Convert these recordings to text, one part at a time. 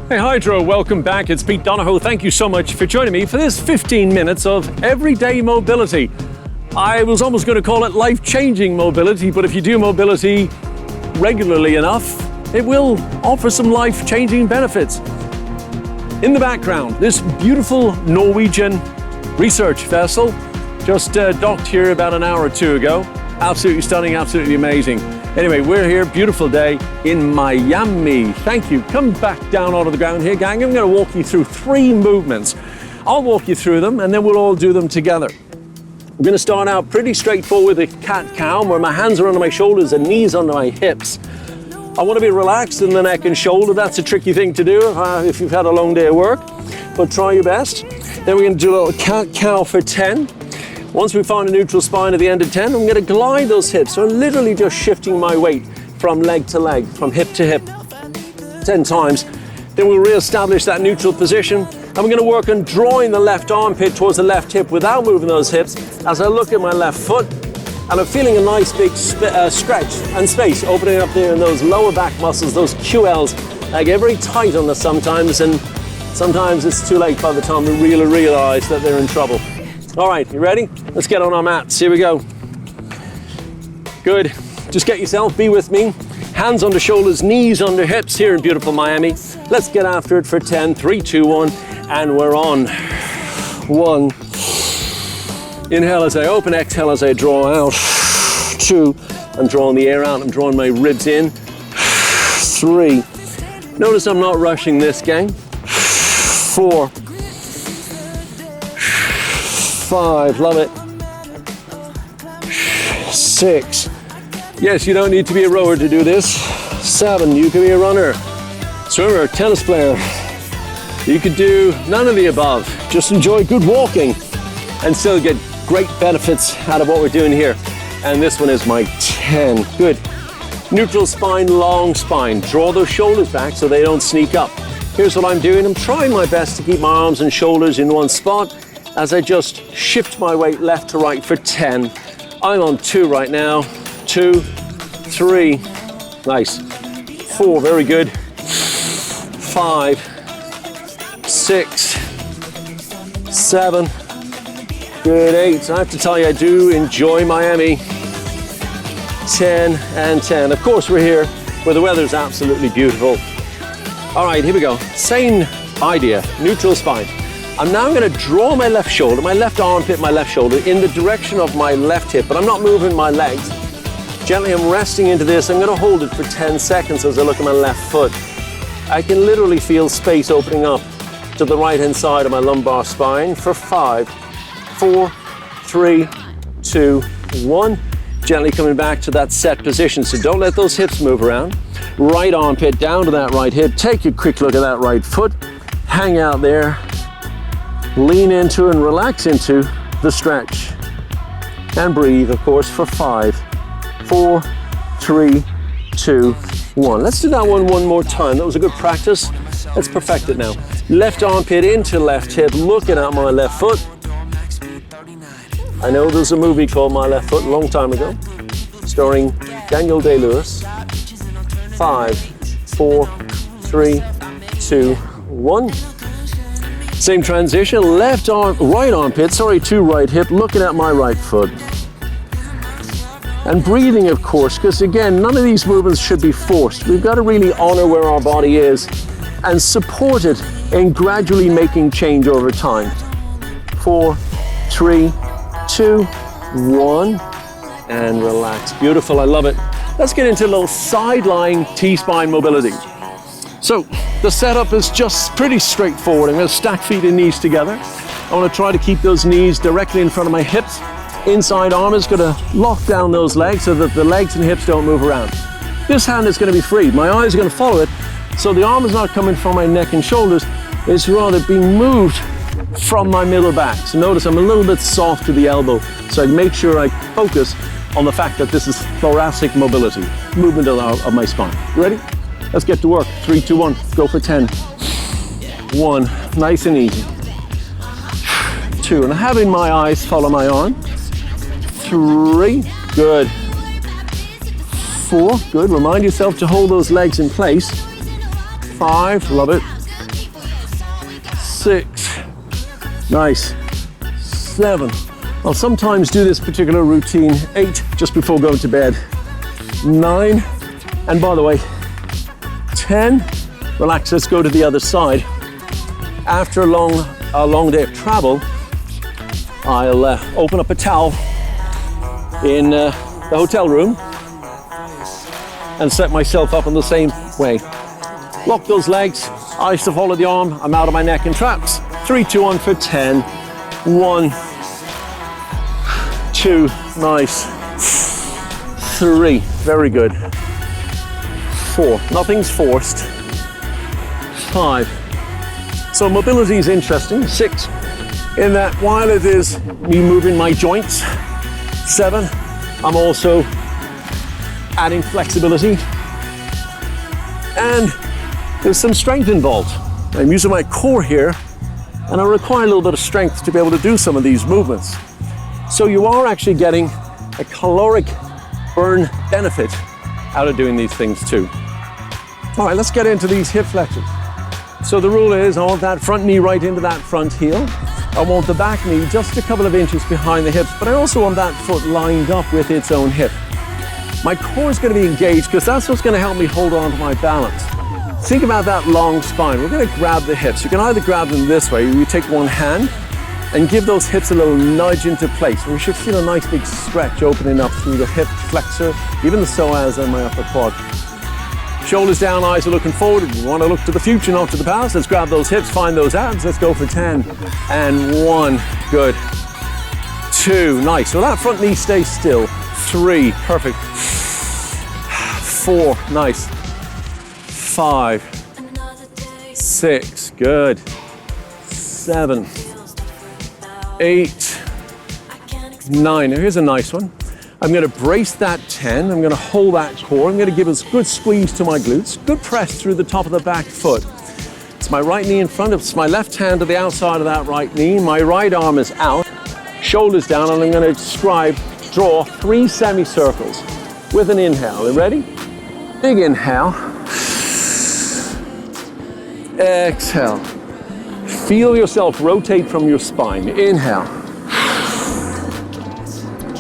Hey Hydrow, welcome back. It's Pete Donohoe. Thank you so much for joining me for this 15 minutes of everyday mobility. I was almost going to call it life-changing mobility, but if you do mobility regularly enough, it will offer some life-changing benefits. In the background, this beautiful Norwegian research vessel just docked here about an hour or two ago. Absolutely stunning, absolutely amazing. Anyway, we're here, beautiful day in Miami. Thank you. Come back down onto the ground here, gang. I'm going to walk you through 3 movements. I'll walk you through them and then we'll all do them together. I'm going to start out pretty straightforward with a cat-cow, where my hands are under my shoulders and knees under my hips. I want to be relaxed in the neck and shoulder. That's a tricky thing to do if you've had a long day of work, but try your best. Then we're going to do a little cat-cow for 10. Once we find a neutral spine at the end of 10, I'm going to glide those hips. So I'm literally just shifting my weight from leg to leg, from hip to hip, 10 times. Then we'll re-establish that neutral position. And we're going to work on drawing the left armpit towards the left hip without moving those hips as I look at my left foot. And I'm feeling a nice big stretch and space opening up there in those lower back muscles, those QLs. I get very tight on this sometimes, and sometimes it's too late by the time we really realize that they're in trouble. All right, you ready? Let's get on our mats. Here we go. Good. Just get yourself, be with me. Hands under shoulders, knees under hips here in beautiful Miami. Let's get after it for 10, 3, 2, 1, and we're on. 1. Inhale as I open, exhale as I draw out. 2, I'm drawing the air out, I'm drawing my ribs in. 3. Notice I'm not rushing this, gang. 4. 5, love it. 6. Yes, you don't need to be a rower to do this. 7, you can be a runner, swimmer, tennis player. You could do none of the above. Just enjoy good walking and still get great benefits out of what we're doing here. And this one is my 10. Good. Neutral spine, long spine. Draw those shoulders back so they don't sneak up. Here's what I'm doing. I'm trying my best to keep my arms and shoulders in one spot as I just shift my weight left to right for 10. I'm on 2 right now. 2, 3, nice. 4, very good. 5, 6, 7, good. 8. I have to tell you, I do enjoy Miami. 10 and 10. Of course, we're here where the weather's absolutely beautiful. All right, here we go. Same idea, neutral spine. I'm now going to draw my left shoulder, my left armpit, my left shoulder in the direction of my left hip, but I'm not moving my legs. Gently, I'm resting into this. I'm going to hold it for 10 seconds as I look at my left foot. I can literally feel space opening up to the right-hand side of my lumbar spine for 5, 4, 3, 2, 1. Gently coming back to that set position. So don't let those hips move around. Right armpit down to that right hip. Take a quick look at that right foot. Hang out there. Lean into and relax into the stretch. And breathe, of course, for 5, 4, 3, 2, 1. Let's do that one more time. That was a good practice. Let's perfect it now. Left armpit into left hip, looking at my left foot. I know there's a movie called My Left Foot a long time ago, starring Daniel Day-Lewis. 5, 4, 3, 2, 1. Same transition, left arm, right armpit, to right hip, looking at my right foot. And breathing, of course, because again, none of these movements should be forced. We've got to really honor where our body is and support it in gradually making change over time. 4, 3, 2, 1, and relax. Beautiful, I love it. Let's get into a little side-lying T-spine mobility. So the setup is just pretty straightforward. I'm going to stack feet and knees together. I want to try to keep those knees directly in front of my hips. Inside arm is going to lock down those legs so that the legs and hips don't move around. This hand is going to be free. My eyes are going to follow it. So the arm is not coming from my neck and shoulders. It's rather being moved from my middle back. So notice I'm a little bit soft to the elbow. So I make sure I focus on the fact that this is thoracic mobility, movement of my spine. Ready? Let's get to work. 3, 2, 1, go for 10. 1, nice and easy. 2, and having my eyes follow my arm. 3, good. 4, good. Remind yourself to hold those legs in place. 5, love it. 6. Nice. 7. I'll sometimes do this particular routine 8 just before going to bed. 9. And by the way, 10. Relax, let's go to the other side. After a long day of travel, I'll open up a towel in the hotel room and set myself up in the same way. Lock those legs, eyes to follow the arm, I'm out of my neck and traps. 3, 2, 1 for 10. 1, 2, nice. 3, very good. 4, nothing's forced. 5. So mobility is interesting. 6, in that while it is me moving my joints. 7, I'm also adding flexibility. And there's some strength involved. I'm using my core here, and I require a little bit of strength to be able to do some of these movements. So you are actually getting a caloric burn benefit out of doing these things too. All right, let's get into these hip flexors. So the rule is I want that front knee right into that front heel. I want the back knee just a couple of inches behind the hips, but I also want that foot lined up with its own hip. My core is going to be engaged because that's what's going to help me hold on to my balance. Think about that long spine. We're going to grab the hips. You can either grab them this way, or you take one hand and give those hips a little nudge into place. We should feel a nice big stretch opening up through the hip flexor, even the psoas and my upper quad. Shoulders down, eyes are looking forward. If you want to look to the future, not to the past, let's grab those hips, find those abs. Let's go for 10. And 1, good. 2, nice. So that front knee stays still. 3, perfect. 4, nice. 5, 6, good. 7, 8, 9. Now here's a nice one. I'm going to brace that 10. I'm going to hold that core. I'm going to give a good squeeze to my glutes. Good press through the top of the back foot. It's my right knee in front. It's my left hand to the outside of that right knee. My right arm is out. Shoulders down, and I'm going to draw 3 semicircles with an inhale. Are you ready? Big inhale. Exhale. Feel yourself rotate from your spine. Inhale.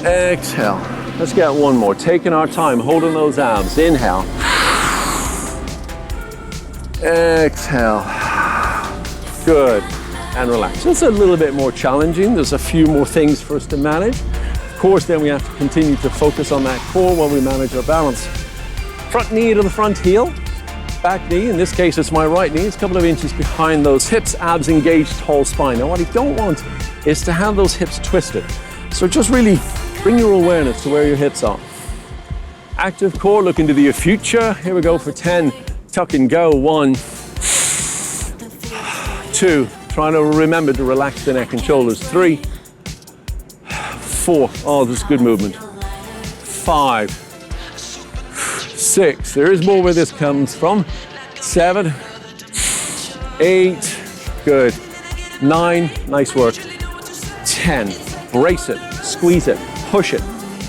Exhale. Let's get one more. Taking our time, holding those abs. Inhale. Exhale. Good. And relax. It's a little bit more challenging. There's a few more things for us to manage. Of course, then we have to continue to focus on that core while we manage our balance. Front knee to the front heel. Back knee, in this case it's my right knee, it's a couple of inches behind those hips, abs engaged, tall spine. Now what I don't want is to have those hips twisted. So just really bring your awareness to where your hips are. Active core, look into the future. Here we go for 10. Tuck and go. 1, 2. Trying to remember to relax the neck and shoulders. 3, 4. Oh, this is good movement. 5, 6. There is more where this comes from. 7, 8. Good. 9. Nice work. 10. Brace it. Squeeze it. Push it.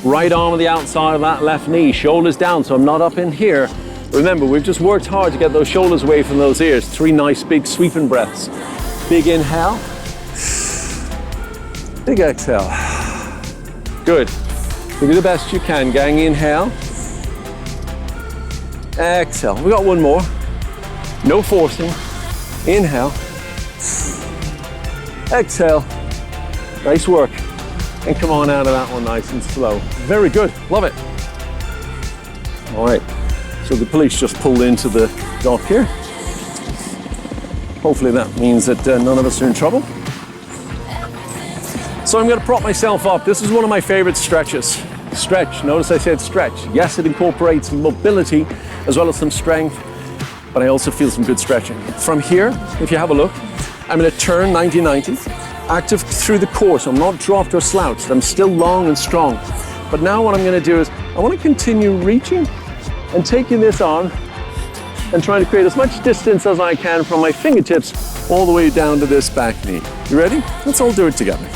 Right arm on the outside of that left knee. Shoulders down, so I'm not up in here. Remember, we've just worked hard to get those shoulders away from those ears. 3 nice big sweeping breaths. Big inhale. Big exhale. Good. You do the best you can, gang. Inhale. Exhale. We got one more. No forcing. Inhale. Exhale. Nice work. And come on out of that one nice and slow. Very good. Love it. All right. So the police just pulled into the dock here. Hopefully that means that none of us are in trouble. So I'm going to prop myself up. This is one of my favorite stretches. Stretch. Notice I said stretch. Yes, it incorporates mobility as well as some strength, but I also feel some good stretching. From here, if you have a look, I'm going to turn 90-90, active through the core, so I'm not dropped or slouched. I'm still long and strong. But now what I'm going to do is I want to continue reaching and taking this on and trying to create as much distance as I can from my fingertips all the way down to this back knee. You ready? Let's all do it together.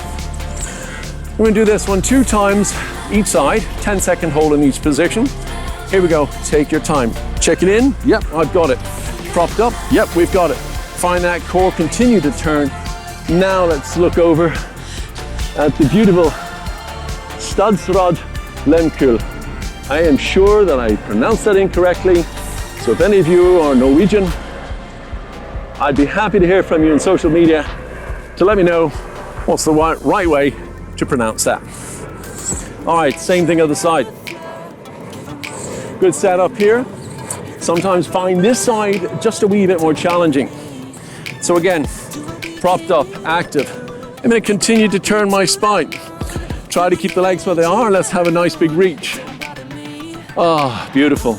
We're going to do this one 2 times each side, 10-second hold in each position. Here we go. Take your time. Check it in. Yep, I've got it. Propped up. Yep, we've got it. Find that core, continue to turn. Now let's look over at the beautiful Stadsrad Lemkul. I am sure that I pronounced that incorrectly, so if any of you are Norwegian, I'd be happy to hear from you on social media to let me know what's the right way to pronounce that. All right, same thing other side. Good setup here. Sometimes find this side just a wee bit more challenging. So again, propped up, active. I'm going to continue to turn my spine. Try to keep the legs where they are. Let's have a nice big reach. Ah, beautiful.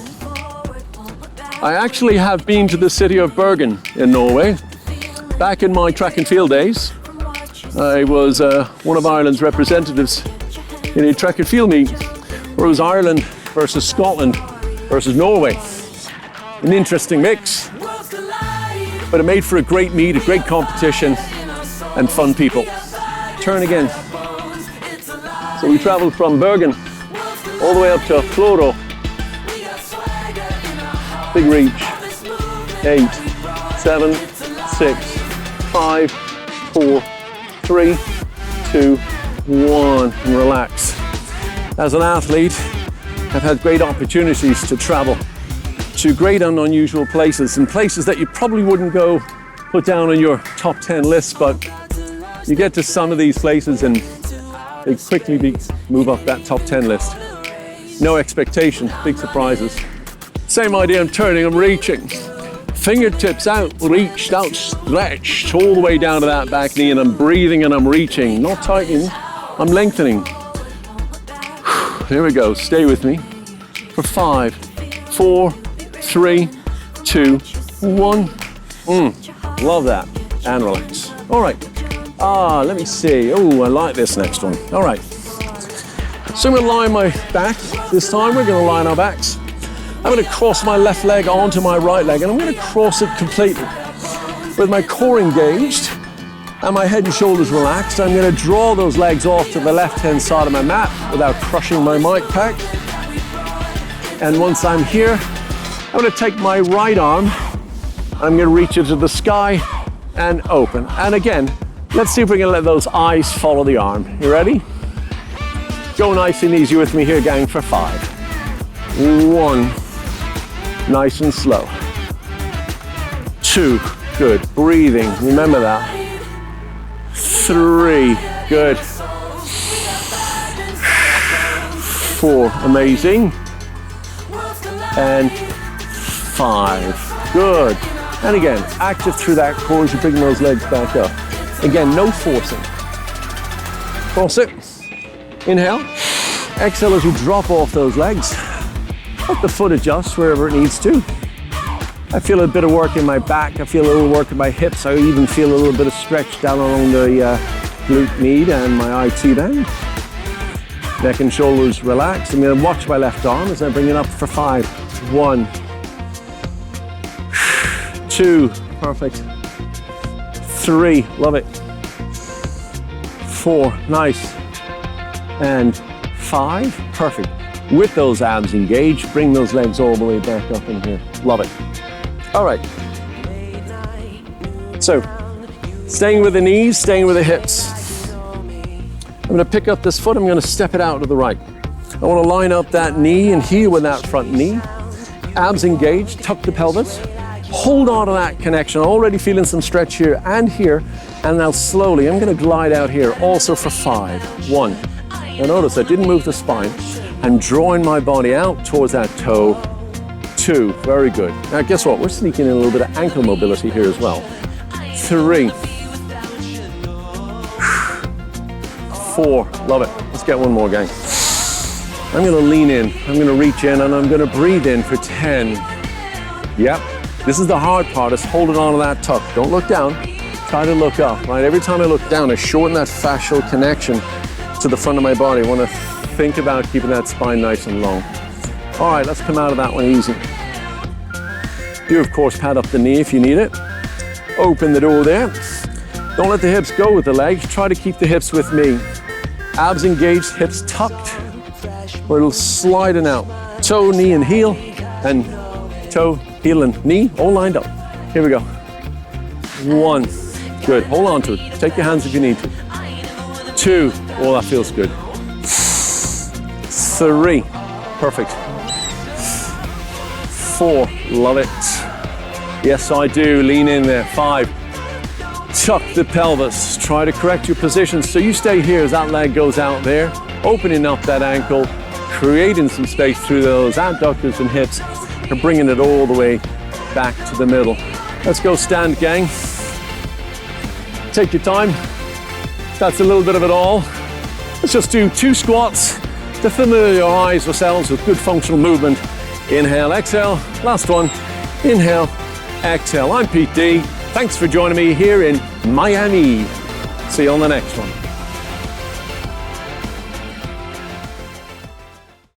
I actually have been to the city of Bergen in Norway. Back in my track and field days, I was one of Ireland's representatives in a track and field meet where it was Ireland versus Scotland versus Norway. An interesting mix, but it made for a great meet, a great competition, and fun people. Turn again. So we traveled from Bergen all the way up to Floro. Big reach. 8, 7, 6, 5, 4, 3, 2, 1, and relax. As an athlete, I've had great opportunities to travel to great and unusual places, and places that you probably wouldn't go put down on your top 10 list, but you get to some of these places and they quickly move up that top 10 list. No expectation, big surprises. Same idea, I'm turning, I'm reaching. Fingertips out, reached, out, stretched, all the way down to that back knee, and I'm breathing and I'm reaching, not tightening, I'm lengthening. Here we go, stay with me. For 5, 4, 3, 2, 1. Love that, and relax. All right, let me see. Oh, I like this next one. All right, so I'm gonna line my back. This time we're gonna line our backs. I'm going to cross my left leg onto my right leg, and I'm going to cross it completely. With my core engaged and my head and shoulders relaxed, I'm going to draw those legs off to the left-hand side of my mat without crushing my mic pack. And once I'm here, I'm going to take my right arm, I'm going to reach it to the sky and open. And again, let's see if we can let those eyes follow the arm. You ready? Go nice and easy with me here, gang, for 5. 1. Nice and slow. 2, good, breathing, remember that. 3, good. 4, amazing. And 5, good. And again, active through that core as you bring those legs back up. Again, no forcing. Cross it, inhale. Exhale as you drop off those legs. Let the foot adjust wherever it needs to. I feel a bit of work in my back. I feel a little work in my hips. I even feel a little bit of stretch down along the glute med and my IT band. Neck and shoulders relax. I'm going to watch my left arm as I bring it up for 5. 1, 2, perfect. 3, love it. 4, nice. And 5, perfect. With those abs engaged, bring those legs all the way back up in here. Love it. All right. So, staying with the knees, staying with the hips. I'm going to pick up this foot, I'm going to step it out to the right. I want to line up that knee and heel with that front knee. Abs engaged, tuck the pelvis. Hold on to that connection. Already feeling some stretch here and here. And now slowly, I'm going to glide out here also for 5. 1. Now notice I didn't move the spine. I'm drawing my body out towards that toe. 2, very good. Now guess what? We're sneaking in a little bit of ankle mobility here as well. 3. 4, love it. Let's get one more, gang. I'm gonna lean in, I'm gonna reach in, and I'm gonna breathe in for 10. Yep, this is the hard part, is holding on to that tuck. Don't look down, try to look up, right? Every time I look down, I shorten that fascial connection to the front of my body. I wanna think about keeping that spine nice and long. All right, let's come out of that one easy. You, of course, pad up the knee if you need it. Open the door there. Don't let the hips go with the legs. Try to keep the hips with me. Abs engaged, hips tucked, or it'll slide in out. Toe, knee, and heel, and toe, heel, and knee, all lined up. Here we go. 1. Good, hold on to it. Take your hands if you need to. 2, oh, that feels good. 3, perfect. 4, love it. Yes, I do, lean in there. 5, tuck the pelvis. Try to correct your position so you stay here as that leg goes out there, opening up that ankle, creating some space through those adductors and hips, and bringing it all the way back to the middle. Let's go stand, gang. Take your time. That's a little bit of it all. Let's just do 2 squats to familiarize ourselves with good functional movement. Inhale, exhale. Last one. Inhale, exhale. I'm Pete D. Thanks for joining me here in Miami. See you on the next one.